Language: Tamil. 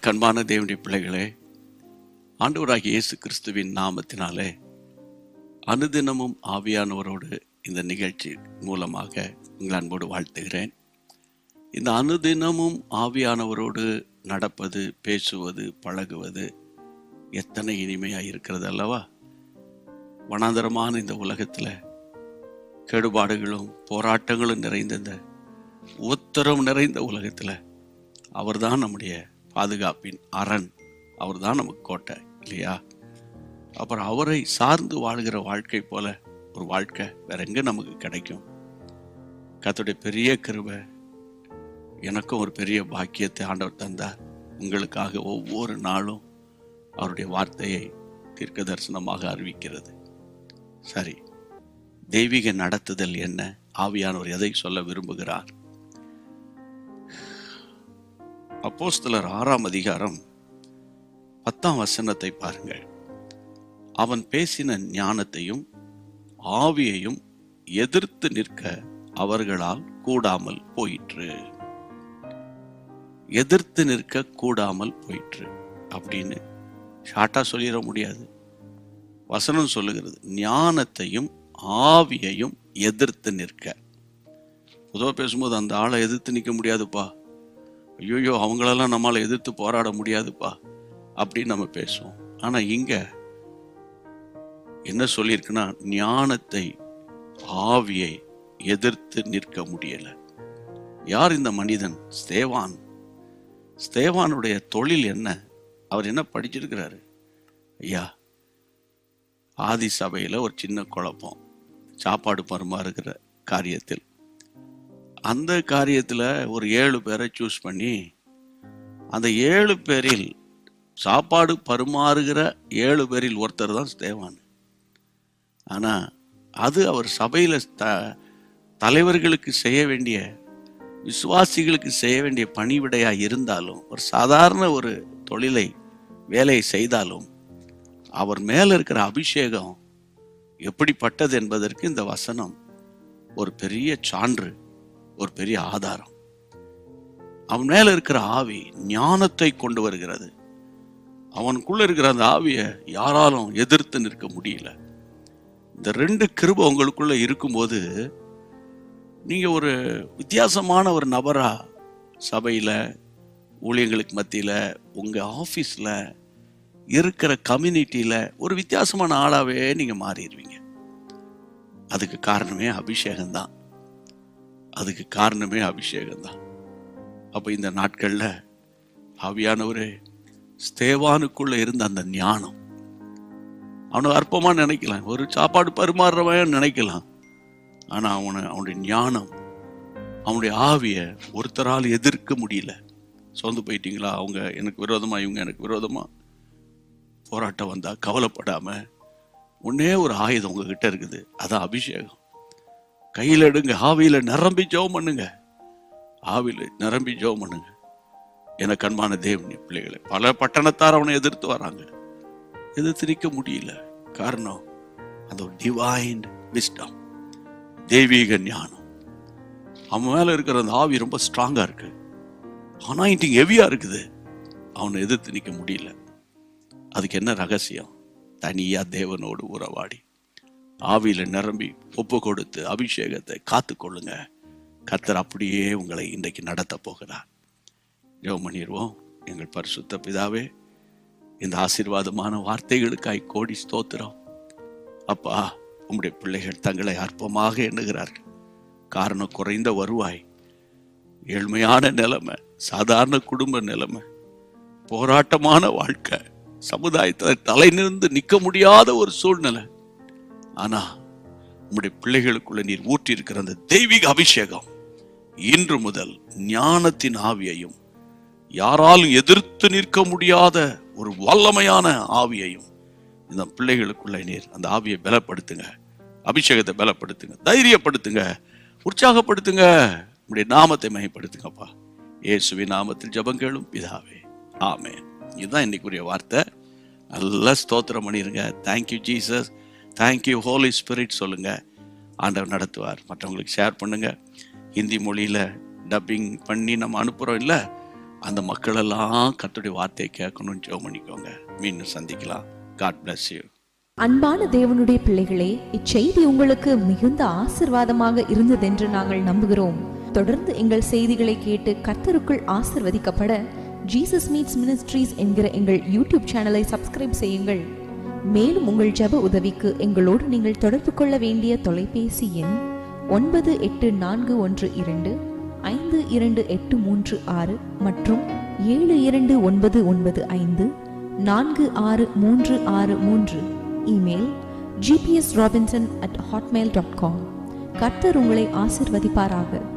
எனக்கு அன்பான தேவனுடைய பிள்ளைகளே, ஆண்டவராகிய இயேசு கிறிஸ்துவின் நாமத்தினாலே அனுதினமும் ஆவியானவரோடு இந்த நிகழ்ச்சி மூலமாக உங்கள் அன்போடு வாழ்த்துகிறேன். இந்த அனுதினமும் ஆவியானவரோடு நடப்பது, பேசுவது, பழகுவது எத்தனை இனிமையாக இருக்கிறது அல்லவா? வனாந்தரமான இந்த உலகத்தில் கெடுபாடுகளும் போராட்டங்களும் நிறைந்த இந்த உத்தரம் நிறைந்த உலகத்தில் அவர்தான் நம்முடைய பாதுகாப்பின் அரண், அவர்தான் நமக்கு கோட்டை இல்லையா? அப்புறம் அவரை சார்ந்து வாழ்கிற வாழ்க்கை போல ஒரு வாழ்க்கை வேற எங்க நமக்கு கிடைக்கும்? கர்த்தருடைய பெரிய கிருபை, எனக்கும் ஒரு பெரிய பாக்கியத்தை ஆண்டவர் தந்தார். உங்களுக்காக ஒவ்வொரு நாளும் அவருடைய வார்த்தையை தீர்க்க தரிசனமாக அறிவிக்கிறது. சரி, தெய்வீக நடத்துதல் என்ன? ஆவியானவர் எதை சொல்ல விரும்புகிறார்? அப்போஸ்தலர் 6ஆம் அதிகாரம் 10ஆம் வசனத்தை பாருங்கள். அவன் பேசின ஞானத்தையும் ஆவியையும் எதிர்த்து நிற்க அவர்களால் கூடாமல் போயிற்று. எதிர்த்து நிற்க கூடாமல் போயிற்று அப்படின்னு ஷார்ட்டா சொல்லிட முடியாது. வசனம் சொல்லுகிறது, ஞானத்தையும் ஆவியையும் எதிர்த்து நிற்க. பொதுவாக பேசும்போது அந்த ஆளை எதிர்த்து நிற்க முடியாதுப்பா, ஐயோயோ அவங்களெல்லாம் நம்மளால எதிர்த்து போராட முடியாதுப்பா அப்படின்னு நம்ம பேசுவோம். ஆனா இங்க என்ன சொல்லியிருக்குன்னா, ஞானத்தை ஆவியை எதிர்த்து நிற்க முடியல. யார் இந்த மனிதன்? ஸ்தேவான். ஸ்தேவானுடைய தொழில் என்ன? அவர் என்ன படிச்சிருக்கிறாரு? ஐயா, ஆதி சபையில ஒரு சின்ன குழப்பம், சாப்பாடு பரிமாறுகிற காரியத்தில். அந்த காரியத்தில் ஒரு 7 பேரை சூஸ் பண்ணி, அந்த 7 பேரில் சாப்பாடு பரிமாறுகிற 7 பேரில் ஒருத்தர் தான் ஸ்தேவான். ஆனால் அது அவர் சபையில் தலைவர்களுக்கு செய்ய வேண்டிய, விசுவாசிகளுக்கு செய்ய வேண்டிய பணிவிடையாக இருந்தாலும், ஒரு சாதாரண ஒரு தொழிலை வேலையை செய்தாலும், அவர் மேலே இருக்கிற அபிஷேகம் எப்படிப்பட்டது என்பதற்கு இந்த வசனம் ஒரு பெரிய சான்று, ஒரு பெரிய ஆதாரம். அவன் மேல இருக்கிற ஆவி ஞானத்தை கொண்டு வருகிறது. அவனுக்குள்ள இருக்கிற அந்த ஆவியை யாராலும் எதிர்த்து நிற்க முடியல. இந்த 2 கிருபை உங்களுக்குள்ள இருக்கும்போது நீங்க ஒரு வித்தியாசமான ஒரு நபரா சபையில, ஊழியர்களுக்கு மத்தியில, உங்க ஆபீஸ்ல இருக்கிற கம்யூனிட்டியில ஒரு வித்தியாசமான ஆளாவே நீங்க மாறிடுவீங்க. அதுக்கு காரணமே அபிஷேகம்தான். அதுக்கு காரணமே அபிஷேகம்தான். அப்போ இந்த நாட்களில் ஆவியானவரே ஸ்தேவானுக்குள்ள இருந்த அந்த ஞானம், அவனை அற்பமா நினைக்கலாம், ஒரு சாப்பாடு பரிமாறுறவன் நினைக்கலாம். ஆனா அவனுடைய ஞானம், அவனுடைய ஆவிய ஒருத்தரால் எதிர்க்க முடியல. சொந்து போயிட்டீங்களா, அவங்க எனக்கு விரோதமா, இவங்க எனக்கு விரோதமா போராட்டம் வந்தா கவலைப்படாம ஒன்னே ஒரு ஆயுதம் உங்ககிட்ட இருக்குது, அதான் அபிஷேகம். கையில் எடுங்க, ஆவியில நிரம்பி ஜெபம் பண்ணுங்க. ஆவியில நிரம்பி ஜெபம் பண்ணுங்க. எனக்கு அன்பான தேவனுடைய பிள்ளைகளை, பல பட்டணத்தார் அவனை எதிர்த்து வராங்க, எதிர்த்து நிற்க முடியல. காரணம் அந்த ஒரு டிவைன் விஸ்டம், தெய்வீக ஞானம். அவன் மேல இருக்கிற அந்த ஆவி ரொம்ப ஸ்ட்ராங்கா இருக்கு, அனாயிண்டிங் ஹெவியா இருக்குது. அவனை எதிர்த்து நிற்க முடியல. அதுக்கு என்ன ரகசியம்? தனியா தேவனோடு உறவாடி ஆவியில நிரம்பி ஒப்பு கொடுத்து அபிஷேகத்தை காத்துக்கொள்ளுங்க. கர்த்தர் அப்படியே உங்களை இன்றைக்கு நடத்த போகிறார். ஜெபம் பண்ணிடுவோம். எங்கள் பரிசுத்த பிதாவே, இந்த ஆசீர்வாதமான வார்த்தைகளுக்காய் கோடி ஸ்தோத்திரம். அப்பா, உம்முடைய பிள்ளைகள் தங்களை அற்பமாக எண்ணுகிறார்கள். காரணம் குறைந்த வருவாய், ஏழ்மையான நிலைமை, சாதாரண குடும்ப நிலைமை, போராட்டமான வாழ்க்கை, சமுதாயத்தில் தலை நிமிர்ந்து நிற்க முடியாத ஒரு சூழ்நிலை. ஆனா உம்முடைய பிள்ளைகளுக்குள்ள நீர் ஊற்றி இருக்கிற அந்த தெய்வீக அபிஷேகம் இன்று முதல் ஞானத்தின் ஆவியையும், யாராலும் எதிர்த்து நிற்க முடியாத ஒரு வல்லமையான ஆவியையும் இந்த பிள்ளைகளுக்குள்ள நீர் அந்த ஆவியை பலப்படுத்துங்க, அபிஷேகத்தை பலப்படுத்துங்க, தைரியப்படுத்துங்க, உற்சாகப்படுத்துங்க, உம்முடைய நாமத்தை மகிமைப்படுத்துங்கப்பா. இயேசுவின் நாமத்தில் ஜெபம் கேளும் பிதாவே, ஆமென். இதுதான் இன்னைக்குரிய வார்த்தை. நல்லா ஸ்தோத்திரம் பண்ணிருங்க. Thank you Jesus, thank you Holy Spirit சொல்லுங்க. ஆண்டவர் நடத்துவார். மற்றவங்களுக்கு ஷேர் பண்ணுங்க. ஹிந்தி மொழியில் டப்பிங் பண்ணி நம்ம அனுப்புகிறோம் இல்லை, அந்த மக்களெல்லாம் கர்த்தருடைய வார்த்தையை கேட்கணும்னு ஜெபம் பண்ணிக்கோங்க. மீண்டும் சந்திக்கலாம். God bless you. அன்பான தேவனுடைய பிள்ளைகளே, இச்செய்தி உங்களுக்கு மிகுந்த ஆசீர்வாதமாக இருந்ததென்று நாங்கள் நம்புகிறோம். தொடர்ந்து எங்கள் செய்திகளை கேட்டு கர்த்தருக்குள் ஆசீர்வதிக்கப்பட ஜீசஸ் மீட்ஸ் மினிஸ்ட்ரீஸ் என்கிற எங்கள் யூடியூப் சேனலை சப்ஸ்கிரைப் செய்யுங்கள். மேலும் உங்கள் ஜெப உதவிக்கு எங்களோடு நீங்கள் தொடர்பு கொள்ள வேண்டிய தொலைபேசி எண் 9842252836 மற்றும் 7299546363. Email gpsrobinson@hotmail.com. கர்த்தர் உங்களை ஆசீர்வதிப்பாராக.